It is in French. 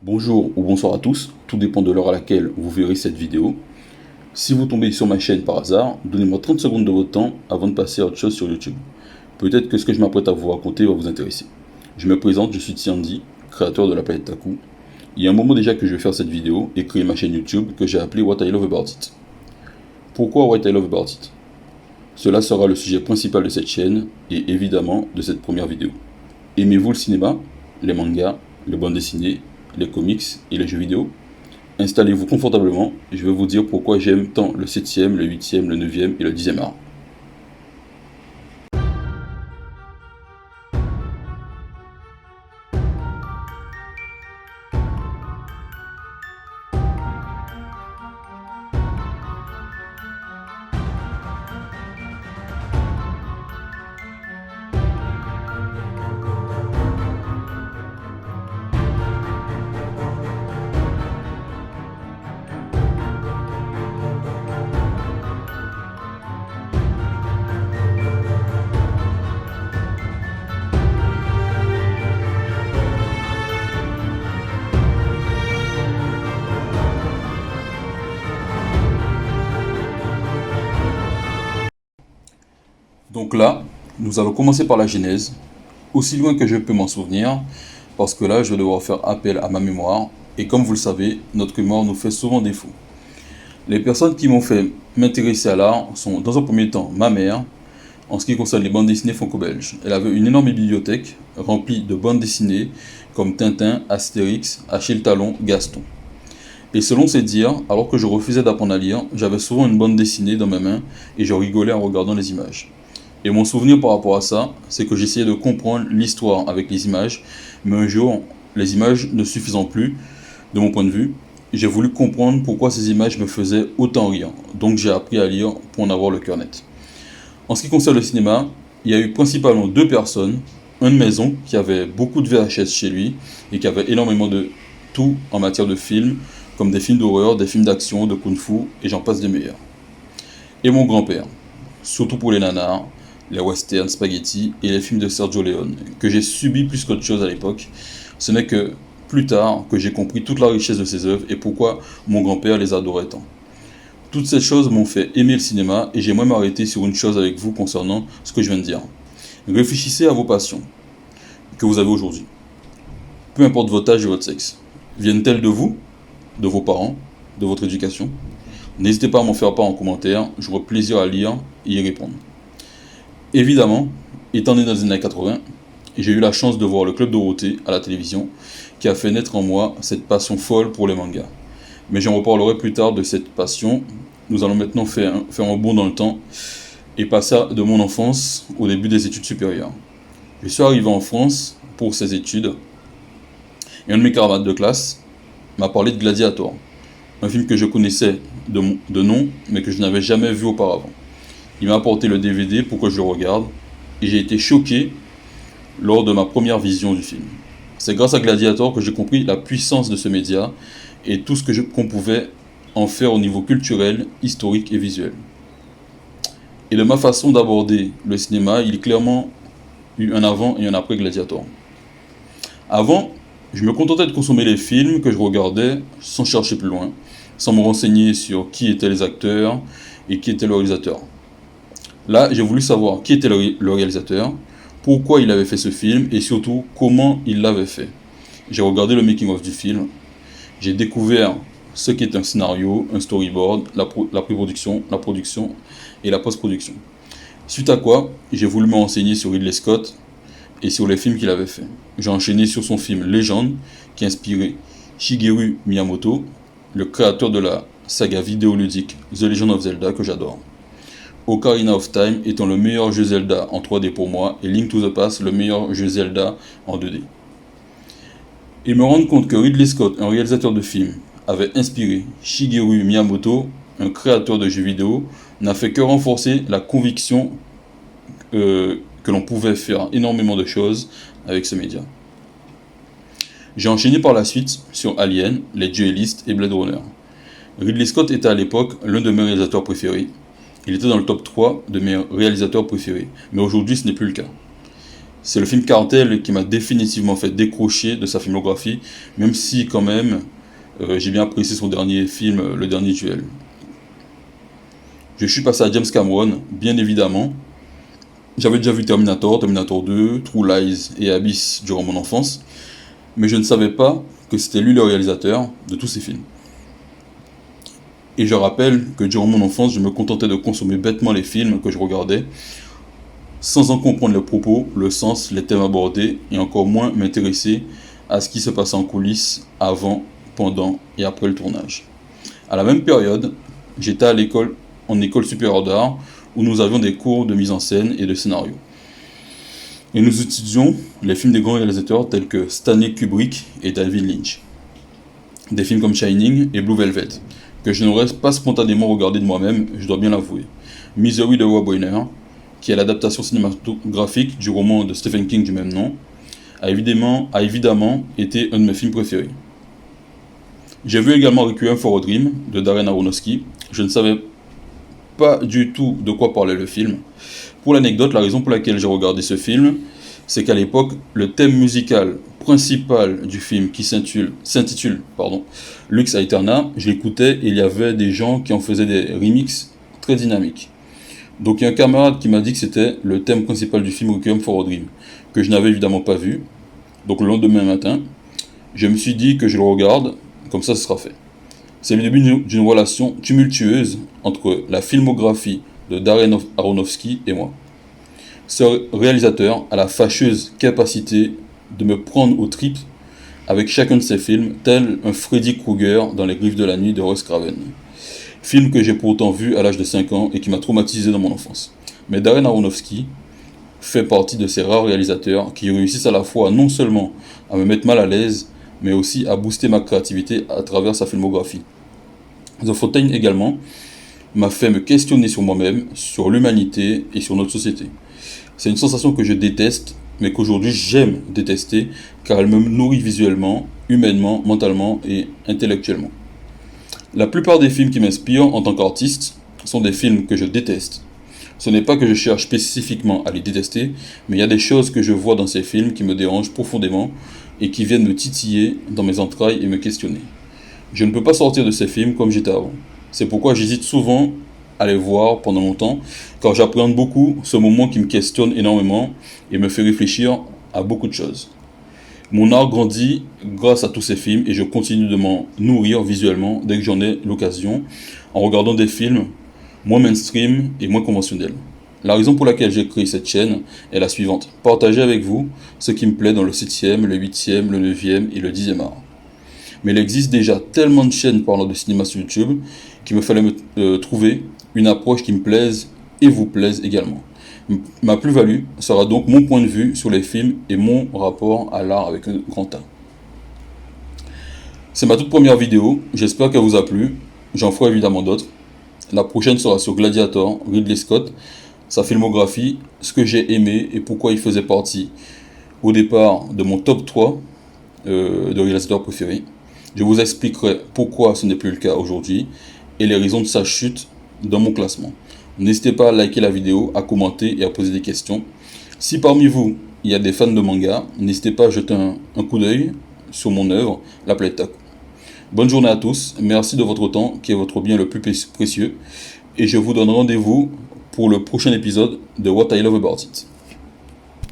Bonjour ou bonsoir à tous, tout dépend de l'heure à laquelle vous verrez cette vidéo. Si vous tombez sur ma chaîne par hasard, donnez-moi 30 secondes de votre temps avant de passer à autre chose sur YouTube. Peut-être que ce que je m'apprête à vous raconter va vous intéresser. Je me présente, je suis Tiandi, créateur de la planète Taku. Il y a un moment déjà que je vais faire cette vidéo et créer ma chaîne YouTube que j'ai appelée What I Love About It. Pourquoi What I Love About It? Cela sera le sujet principal de cette chaîne et évidemment de cette première vidéo. Aimez-vous le cinéma, les mangas, les bandes dessinées, les comics et les jeux vidéo? Installez-vous confortablement, je vais vous dire pourquoi j'aime tant le 7e, le 8e, le 9e et le 10e art. Donc là, nous allons commencer par la genèse, aussi loin que je peux m'en souvenir, parce que là, je vais devoir faire appel à ma mémoire, et comme vous le savez, notre mémoire nous fait souvent défaut. Les personnes qui m'ont fait m'intéresser à l'art sont, dans un premier temps, ma mère, en ce qui concerne les bandes dessinées franco-belges. Elle avait une énorme bibliothèque remplie de bandes dessinées comme Tintin, Astérix, Achille Talon, Gaston. Et selon ses dires, alors que je refusais d'apprendre à lire, j'avais souvent une bande dessinée dans mes mains et je rigolais en regardant les images. Et mon souvenir par rapport à ça, c'est que j'essayais de comprendre l'histoire avec les images, mais un jour, les images ne suffisant plus, de mon point de vue, j'ai voulu comprendre pourquoi ces images me faisaient autant rire. Donc j'ai appris à lire pour en avoir le cœur net. En ce qui concerne le cinéma, il y a eu principalement deux personnes, un de maison qui avait beaucoup de VHS chez lui et qui avait énormément de tout en matière de films, comme des films d'horreur, des films d'action, de kung-fu, et j'en passe des meilleurs. Et mon grand-père, surtout pour les nanars, les westerns, spaghetti et les films de Sergio Leone, que j'ai subi plus qu'autre chose à l'époque. Ce n'est que plus tard que j'ai compris toute la richesse de ces œuvres et pourquoi mon grand-père les adorait tant. Toutes ces choses m'ont fait aimer le cinéma et j'aimerais m'arrêter sur une chose avec vous concernant ce que je viens de dire. Réfléchissez à vos passions que vous avez aujourd'hui. Peu importe votre âge et votre sexe. Viennent-elles de vous, de vos parents, de votre éducation? N'hésitez pas à m'en faire part en commentaire, j'aurai plaisir à lire et y répondre. Évidemment, étant né dans les années 80, j'ai eu la chance de voir le Club Dorothée à la télévision, qui a fait naître en moi cette passion folle pour les mangas. Mais j'en reparlerai plus tard de cette passion. Nous allons maintenant faire un bond dans le temps et passer de mon enfance au début des études supérieures. Je suis arrivé en France pour ces études et un de mes camarades de classe m'a parlé de Gladiator, un film que je connaissais de nom mais que je n'avais jamais vu auparavant. Il m'a apporté le DVD pour que je le regarde et j'ai été choqué lors de ma première vision du film. C'est grâce à Gladiator que j'ai compris la puissance de ce média et tout ce qu'on pouvait en faire au niveau culturel, historique et visuel. Et de ma façon d'aborder le cinéma, il y a clairement eu un avant et un après Gladiator. Avant, je me contentais de consommer les films que je regardais sans chercher plus loin, sans me renseigner sur qui étaient les acteurs et qui était le réalisateur. Là, j'ai voulu savoir qui était le réalisateur, pourquoi il avait fait ce film et surtout comment il l'avait fait. J'ai regardé le making-of du film, j'ai découvert ce qu'est un scénario, un storyboard, la pré-production, la production et la post-production. Suite à quoi, j'ai voulu me renseigner sur Ridley Scott et sur les films qu'il avait fait. J'ai enchaîné sur son film Légende, qui a inspiré Shigeru Miyamoto, le créateur de la saga vidéoludique The Legend of Zelda que j'adore. Ocarina of Time étant le meilleur jeu Zelda en 3D pour moi et Link to the Past le meilleur jeu Zelda en 2D. Et me rendre compte que Ridley Scott, un réalisateur de films, avait inspiré Shigeru Miyamoto, un créateur de jeux vidéo, n'a fait que renforcer la conviction que l'on pouvait faire énormément de choses avec ce média. J'ai enchaîné par la suite sur Alien, les Duellistes et Blade Runner. Ridley Scott était à l'époque l'un de mes réalisateurs préférés. Il était dans le top 3 de mes réalisateurs préférés, mais aujourd'hui ce n'est plus le cas. C'est le film Cartel qui m'a définitivement fait décrocher de sa filmographie, même si quand même j'ai bien apprécié son dernier film, Le Dernier Duel. Je suis passé à James Cameron, bien évidemment. J'avais déjà vu Terminator, Terminator 2, True Lies et Abyss durant mon enfance, mais je ne savais pas que c'était lui le réalisateur de tous ces films. Et je rappelle que durant mon enfance, je me contentais de consommer bêtement les films que je regardais, sans en comprendre le propos, le sens, les thèmes abordés, et encore moins m'intéresser à ce qui se passait en coulisses avant, pendant et après le tournage. À la même période, j'étais en école supérieure d'art, où nous avions des cours de mise en scène et de scénario. Et nous étudions les films des grands réalisateurs tels que Stanley Kubrick et David Lynch. Des films comme Shining et Blue Velvet, que je n'aurais pas spontanément regardé de moi-même, je dois bien l'avouer. Misery de Rob Reiner, qui est l'adaptation cinématographique du roman de Stephen King du même nom, a évidemment été un de mes films préférés. J'ai vu également Requiem for a Dream de Darren Aronofsky. Je ne savais pas du tout de quoi parlait le film. Pour l'anecdote, la raison pour laquelle j'ai regardé ce film, c'est qu'à l'époque, le thème musical principal du film qui s'intitule Lux Aeterna, je l'écoutais et il y avait des gens qui en faisaient des remixes très dynamiques. Donc il y a un camarade qui m'a dit que c'était le thème principal du film Requiem for a Dream, que je n'avais évidemment pas vu. Donc le lendemain matin, je me suis dit que je le regarde, comme ça ce sera fait. C'est le début d'une relation tumultueuse entre la filmographie de Darren Aronofsky et moi. Ce réalisateur a la fâcheuse capacité de me prendre aux tripes avec chacun de ses films, tel un Freddy Krueger dans Les Griffes de la Nuit de Wes Craven. Film que j'ai pourtant vu à l'âge de 5 ans et qui m'a traumatisé dans mon enfance. Mais Darren Aronofsky fait partie de ces rares réalisateurs qui réussissent à la fois non seulement à me mettre mal à l'aise, mais aussi à booster ma créativité à travers sa filmographie. The Fountain également m'a fait me questionner sur moi-même, sur l'humanité et sur notre société. C'est une sensation que je déteste, mais qu'aujourd'hui j'aime détester, car elle me nourrit visuellement, humainement, mentalement et intellectuellement. La plupart des films qui m'inspirent en tant qu'artiste sont des films que je déteste. Ce n'est pas que je cherche spécifiquement à les détester, mais il y a des choses que je vois dans ces films qui me dérangent profondément et qui viennent me titiller dans mes entrailles et me questionner. Je ne peux pas sortir de ces films comme j'étais avant. C'est pourquoi j'hésite souvent à les voir pendant longtemps, car j'appréhende beaucoup ce moment qui me questionne énormément et me fait réfléchir à beaucoup de choses. Mon art grandit grâce à tous ces films et je continue de m'en nourrir visuellement dès que j'en ai l'occasion, en regardant des films moins mainstream et moins conventionnels. La raison pour laquelle j'ai créé cette chaîne est la suivante: partager avec vous ce qui me plaît dans le 7e, le 8e, le 9e et le 10e art. Mais il existe déjà tellement de chaînes parlant de cinéma sur YouTube qu'il me fallait trouver une approche qui me plaise et vous plaise également. Ma plus-value sera donc mon point de vue sur les films et mon rapport à l'art avec un grand A. C'est ma toute première vidéo, j'espère qu'elle vous a plu. J'en ferai évidemment d'autres. La prochaine sera sur Gladiator, Ridley Scott, sa filmographie, ce que j'ai aimé et pourquoi il faisait partie au départ de mon top 3 de réalisateurs préférés. Je vous expliquerai pourquoi ce n'est plus le cas aujourd'hui et les raisons de sa chute dans mon classement. N'hésitez pas à liker la vidéo, à commenter et à poser des questions. Si parmi vous, il y a des fans de manga, n'hésitez pas à jeter un coup d'œil sur mon œuvre, La Planète Taco. Bonne journée à tous, merci de votre temps qui est votre bien le plus précieux et je vous donne rendez-vous pour le prochain épisode de What I Love About It.